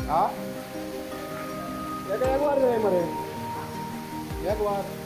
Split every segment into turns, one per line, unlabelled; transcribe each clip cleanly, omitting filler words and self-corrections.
हा एक वार जाय मरे एक वार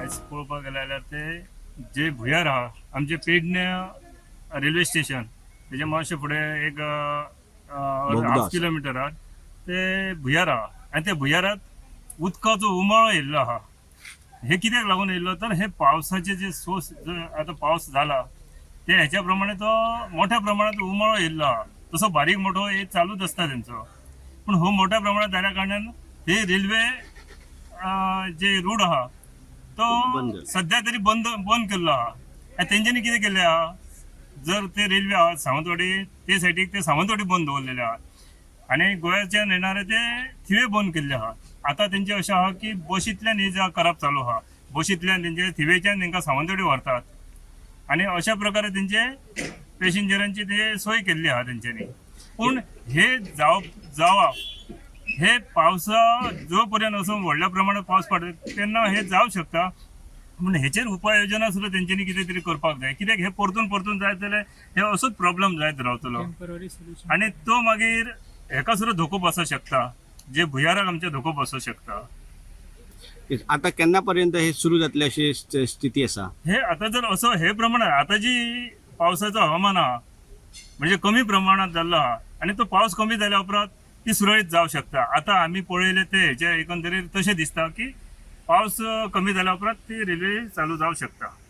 आयज पळोवपाक गेले जाल्यार ते जे भुयार आहा आमचे पेडणे रेल्वे स्टेशन तेजे मातशे फुडें एक हाफ किलोमिटर आहा ते भुयार आहा आनी त्या भुयारात उदकाचो उमाळो येयल्लो आहा. हे कित्याक लागून येयल्लो तर हे पावसाचे जे सोर्स आतां पावस जाला ते हेच्या प्रमाणे तो मोठ्या प्रमाणात उमाळो येयल्लो आहा. तसो बारीक मोठो हे चालूच आसता तेंचो, पूण हो मोठ्या प्रमाणात जाल्या कारणान हे रेल्वे जे रूट आहा तो सध्या तरी बंद केल्लो आहा. आनी तेंच्यांनी कितें केल्लें आहा, जर ते रेल्वे आहा सावंतवाडी ते सायडीक ते सावंतवाडी बंद दवरलेले आहा आनी गोंयाच्यान येणारे ते थिवे बंद केल्ले आहा. आतां तेंचे अशें आहा की बशींतल्यान हे जे करप चालू आहा, बशींतल्यान तेंचे थिवेच्यान तेंकां सावंतवाडी व्हरतात आनी अशा प्रकारे तेंचे पॅसेंजरांची ते सोय केल्ली आहा तेंच्यांनी. पूण हे जावप हे पावसा जो पर्यंत असो व्हडल्या प्रमाणात पावस पडटा तेन्ना हे जावं शकता. पूण हेचेर उपाय योजना सुद्दां तेंच्यांनी कितें तरी करपाक जाय, कित्याक हे परतून जायत जाल्यार हे असोच प्रॉब्लेम जायत रावतलो आनी तो मागीर हेका सुद्दां धोको बसोंक शकता, जे भुयाराक आमच्या धोको बसोंक शकता.
आता केन्ना पर्यंत हे सुरू जातले अशी स्थिती आसा?
हे आता जर असो हे प्रमाणात आता जी पावसाचं हवामान आहा म्हणजे कमी प्रमाणात जाल्लो आहा आनी तो पावस कमी जाल्या उपरांत ती सुरळीत जावं शकता. आता आमी पळयले ते हेचे एकंदरीत तशें दिसता की पावस कमी जाल्या उपरांत ती रेल्वे चालू जावं शकता.